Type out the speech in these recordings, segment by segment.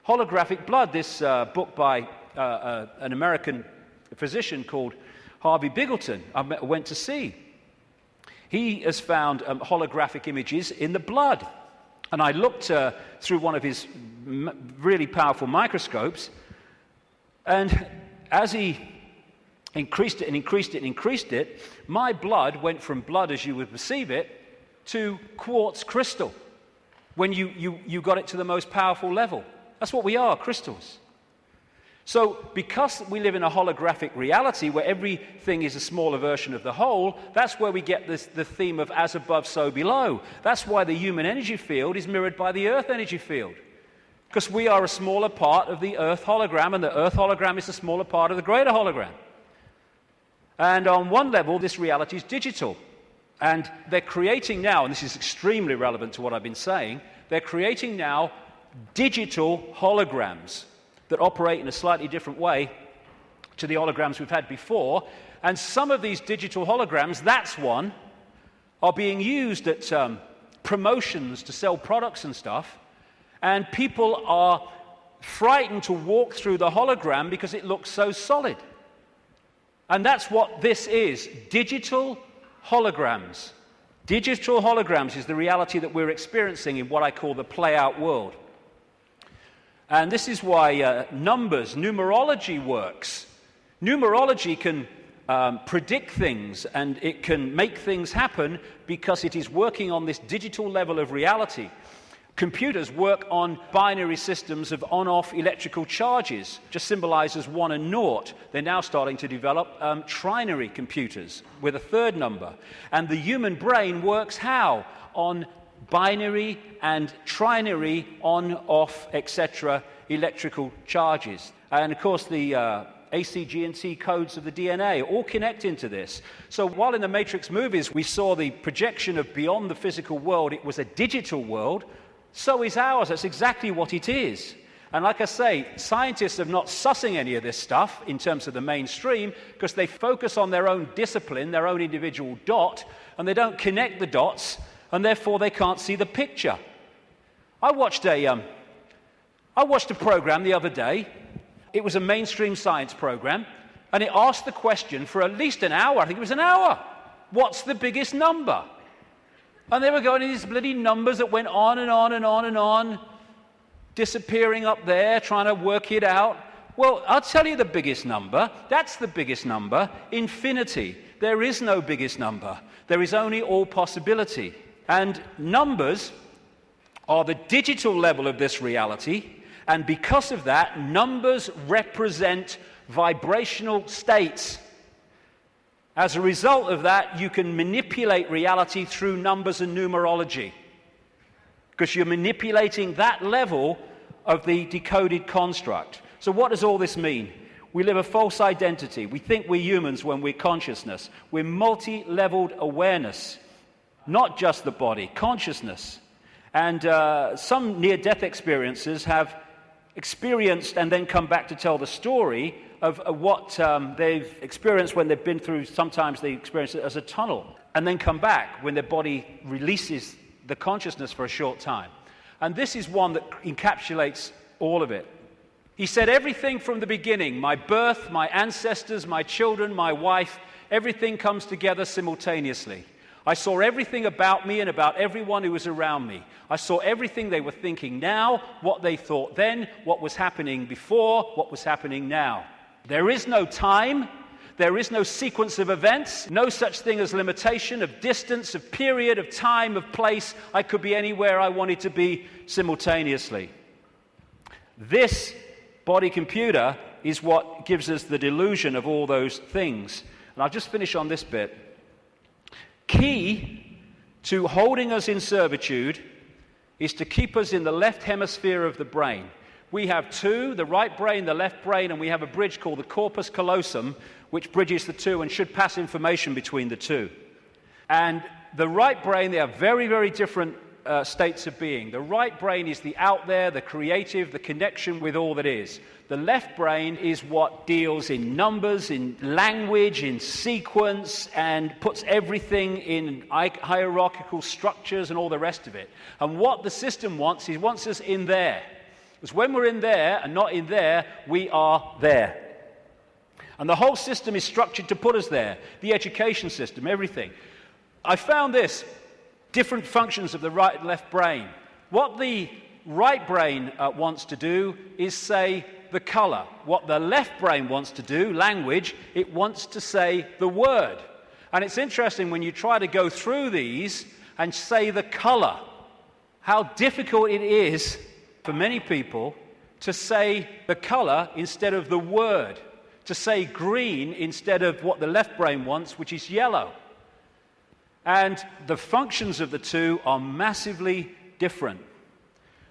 Holographic blood, this book by an American physician called Harvey Biggleton, I went to see. He has found holographic images in the blood. And I looked through one of his really powerful microscopes, and as he increased it and increased it and increased it, my blood went from blood as you would perceive it to quartz crystal when you got it to the most powerful level. That's what we are, crystals. So because we live in a holographic reality where everything is a smaller version of the whole, that's where we get the theme of as above, so below. That's why the human energy field is mirrored by the Earth energy field. Because we are a smaller part of the Earth hologram, and the Earth hologram is a smaller part of the greater hologram. And on one level, this reality is digital. And they're creating now, and this is extremely relevant to what I've been saying, they're creating now digital holograms that operate in a slightly different way to the holograms we've had before. And some of these digital holograms, that's one, are being used at promotions to sell products and stuff. And people are frightened to walk through the hologram because it looks so solid. And that's what this is, digital holograms. Digital holograms is the reality that we're experiencing in what I call the play-out world. And this is why numerology works. Numerology can predict things, and it can make things happen because it is working on this digital level of reality. Computers work on binary systems of on-off electrical charges, just symbolized as 1 and 0. They're now starting to develop trinary computers with a third number. And the human brain works how? On binary and trinary on-off, etc., electrical charges. And of course the A, C, G, and T codes of the DNA all connect into this. So while in the Matrix movies we saw the projection of beyond the physical world, it was a digital world, so is ours. That's exactly what it is. And like I say, scientists are not sussing any of this stuff in terms of the mainstream because they focus on their own discipline, their own individual dot, and they don't connect the dots, and therefore they can't see the picture. I watched a program the other day. It was a mainstream science program, and it asked the question for at least an hour. I think it was an hour. What's the biggest number? And they were going to these bloody numbers that went on and on and on and on, disappearing up there, trying to work it out. Well, I'll tell you the biggest number. That's the biggest number, infinity. There is no biggest number. There is only all possibility. And numbers are the digital level of this reality, and because of that, numbers represent vibrational states. As a result of that, you can manipulate reality through numbers and numerology, because you're manipulating that level of the decoded construct. So what does all this mean? We live a false identity. We think we're humans when we're consciousness. We're multi-leveled awareness, not just the body, consciousness. And some near-death experiences have experienced and then come back to tell the story of what they've experienced when they've been through. Sometimes they experience it as a tunnel and then come back when their body releases the consciousness for a short time. And this is one that encapsulates all of it. He said, everything from the beginning, my birth, my ancestors, my children, my wife, everything comes together simultaneously. I saw everything about me and about everyone who was around me. I saw everything they were thinking now, what they thought then, what was happening before, what was happening now. There is no time. There is no sequence of events, no such thing as limitation of distance, of period, of time, of place. I could be anywhere I wanted to be simultaneously. This body computer is what gives us the delusion of all those things. And I'll just finish on this bit. Key to holding us in servitude is to keep us in the left hemisphere of the brain. We have two, the right brain, the left brain, and we have a bridge called the corpus callosum, which bridges the two and should pass information between the two. And the right brain, they are very, very different states of being. The right brain is the out there, the creative, the connection with all that is. The left brain is what deals in numbers, in language, in sequence, and puts everything in hierarchical structures and all the rest of it. And what the system wants, it wants us in there. Because when we're in there and not in there, we are there. And the whole system is structured to put us there. The education system, everything. I found this, different functions of the right and left brain. What the right brain wants to do is say the color. What the left brain wants to do, language, it wants to say the word. And it's interesting when you try to go through these and say the color, how difficult it is for many people to say the color instead of the word, to say green instead of what the left brain wants, which is yellow. And the functions of the two are massively different.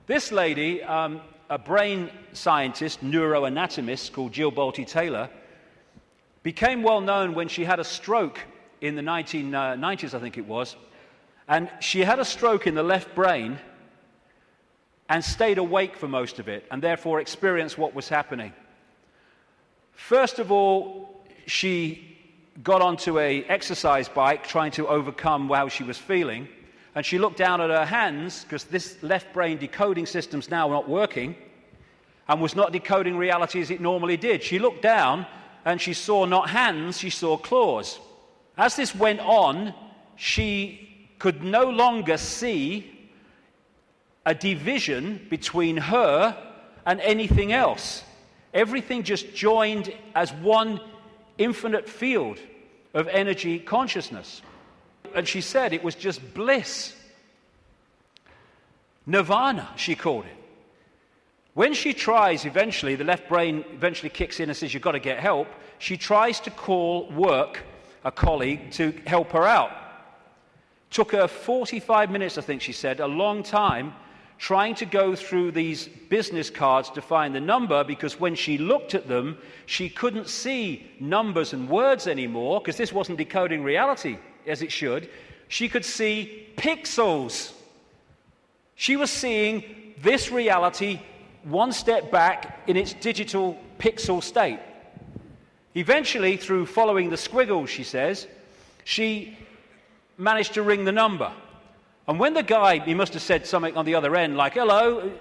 This lady, a brain scientist, neuroanatomist called Jill Bolte Taylor, became well known when she had a stroke in the 1990s, I think it was. And she had a stroke in the left brain and stayed awake for most of it, and therefore experienced what was happening. First of all, she got onto an exercise bike trying to overcome how she was feeling, and she looked down at her hands, because this left brain decoding system's now not working, and was not decoding reality as it normally did. She looked down, and she saw not hands, she saw claws. As this went on, she could no longer see a division between her and anything else. Everything just joined as one infinite field of energy consciousness. And she said it was just bliss. Nirvana, she called it. When she tries eventually, the left brain eventually kicks in and says, you've got to get help. She tries to call work, a colleague, to help her out. Took her 45 minutes, I think she said, a long time, trying to go through these business cards to find the number, because when she looked at them, she couldn't see numbers and words anymore, because this wasn't decoding reality as it should. She could see pixels. She was seeing this reality one step back in its digital pixel state. Eventually, through following the squiggles, she says, she managed to ring the number. And when the guy, he must have said something on the other end, like, hello,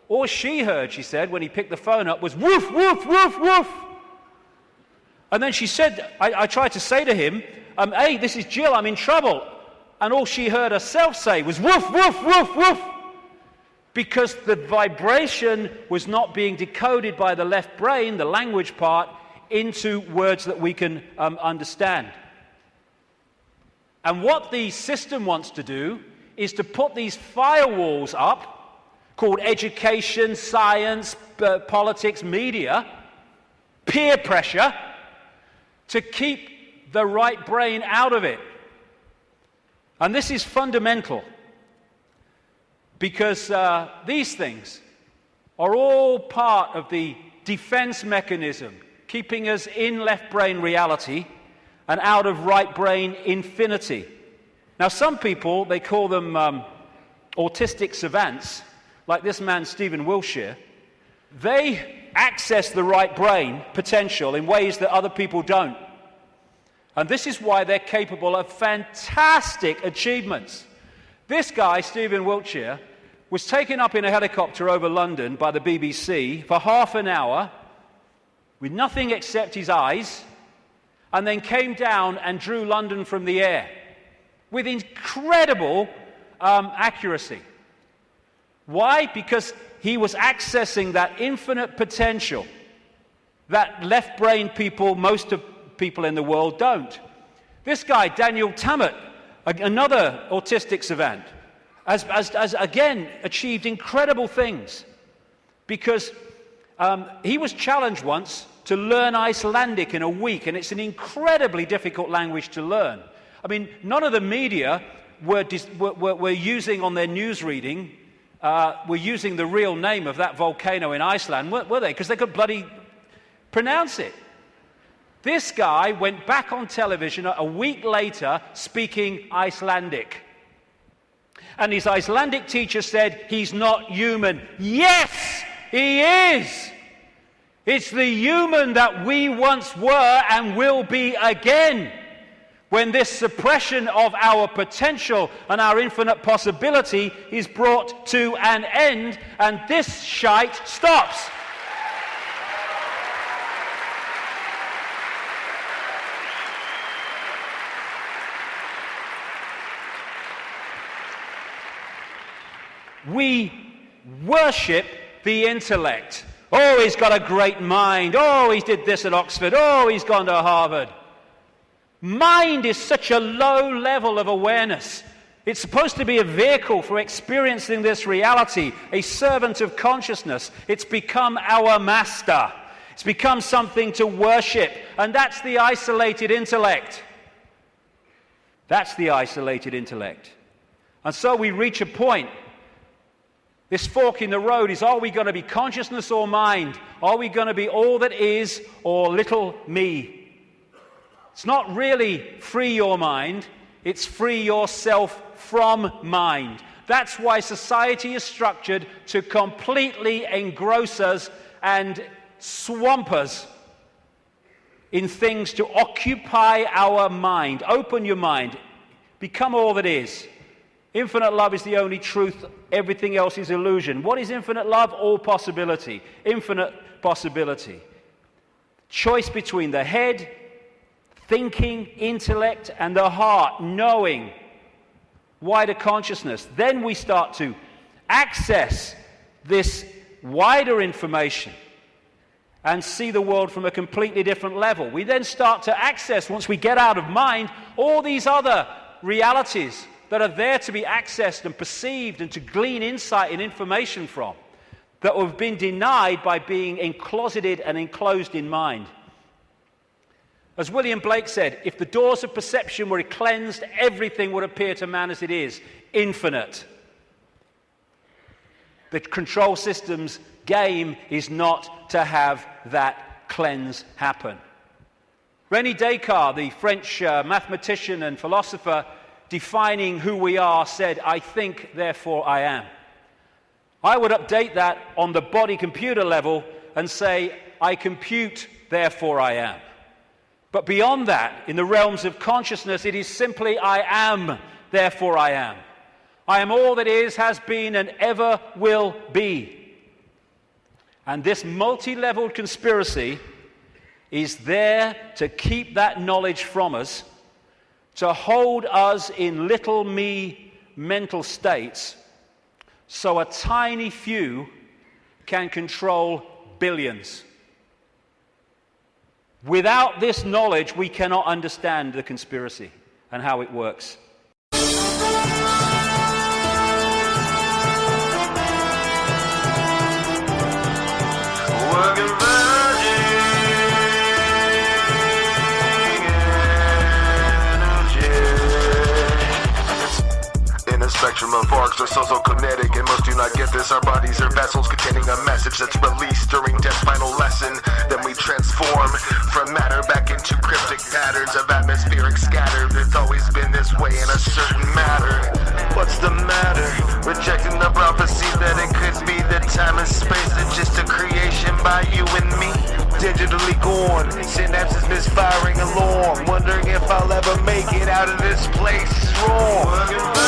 all she heard, she said, when he picked the phone up, was woof, woof, woof, woof. And then she said, I tried to say to him, hey, this is Jill, I'm in trouble. And all she heard herself say was woof, woof, woof, woof. Because the vibration was not being decoded by the left brain, the language part, into words that we can understand. And what the system wants to do is to put these firewalls up, called education, science, politics, media, peer pressure, to keep the right brain out of it. And this is fundamental, because these things are all part of the defense mechanism, keeping us in left brain reality and out of right brain infinity. Now, some people, they call them autistic savants, like this man, Stephen Wiltshire. They access the right brain potential in ways that other people don't. And this is why they're capable of fantastic achievements. This guy, Stephen Wiltshire, was taken up in a helicopter over London by the BBC for half an hour with nothing except his eyes, and then came down and drew London from the air with incredible accuracy. Why? Because he was accessing that infinite potential that left brain people, most of people in the world, don't. This guy, Daniel Tammet, another autistic savant, has again achieved incredible things, because he was challenged once to learn Icelandic in a week, and it's an incredibly difficult language to learn. I mean, none of the media were using on their news reading, were using the real name of that volcano in Iceland, were they? Because they could bloody pronounce it. This guy went back on television a week later speaking Icelandic. And his Icelandic teacher said, he's not human. Yes, he is. It's the human that we once were and will be again. when this suppression of our potential and our infinite possibility is brought to an end, and this shite stops. We worship the intellect. Oh, he's got a great mind. Oh, he did this at Oxford. Oh, he's gone to Harvard. Mind is such a low level of awareness. It's supposed to be a vehicle for experiencing this reality, a servant of consciousness. It's become our master. It's become something to worship, and that's the isolated intellect. That's the isolated intellect. And so we reach a point. This fork in the road is, are we going to be consciousness or mind? Are we going to be all that is or little me? It's not really free your mind, it's free yourself from mind. That's why society is structured to completely engross us and swamp us in things to occupy our mind. Open your mind, become all that is. Infinite love is the only truth. Everything else is illusion. What is infinite love? All possibility. Infinite possibility. Choice between the head, thinking, intellect, and the heart, knowing, wider consciousness. Then we start to access this wider information and see the world from a completely different level. We then start to access, once we get out of mind, all these other realities that are there to be accessed and perceived and to glean insight and information from, that have been denied by being encloseted and enclosed in mind. As William Blake said, if the doors of perception were cleansed, everything would appear to man as it is, infinite. The control system's game is not to have that cleanse happen. René Descartes, the French mathematician and philosopher, defining who we are, said, I think, therefore I am. I would update that on the body computer level and say, I compute, therefore I am. But beyond that, in the realms of consciousness, it is simply I am, therefore I am. I am all that is, has been, and ever will be. And this multi-leveled conspiracy is there to keep that knowledge from us, to hold us in little me mental states, so a tiny few can control billions. Without this knowledge, we cannot understand the conspiracy and how it works. Spectrum of arcs are so kinetic, and most do not get this. Our bodies are vessels containing a message that's released during death's final lesson. Then we transform from matter back into cryptic patterns of atmospheric scatter. It's always been this way in a certain matter. What's the matter? Rejecting the prophecy that it could be that time and space is just a creation by you and me. Digitally gone, synapses misfiring along, wondering if I'll ever make it out of this place wrong.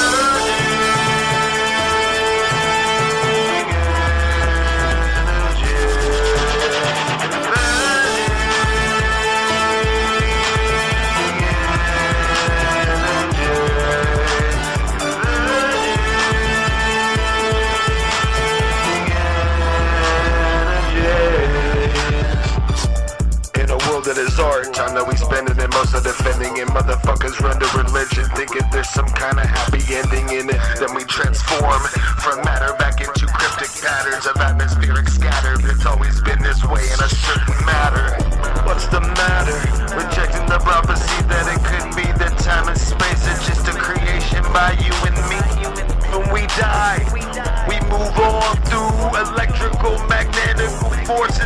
That is art. Time that we spend it in most of defending it. Mothafuckers run to religion, thinking there's some kind of happy ending in it. Then we transform from matter back into cryptic patterns of atmospheric scatter. It's always been this way in a certain matter. What's the matter? Rejecting the prophecy that it could be that time and space is just a creation by you and me. When we die, we move on through electrical magnetic forces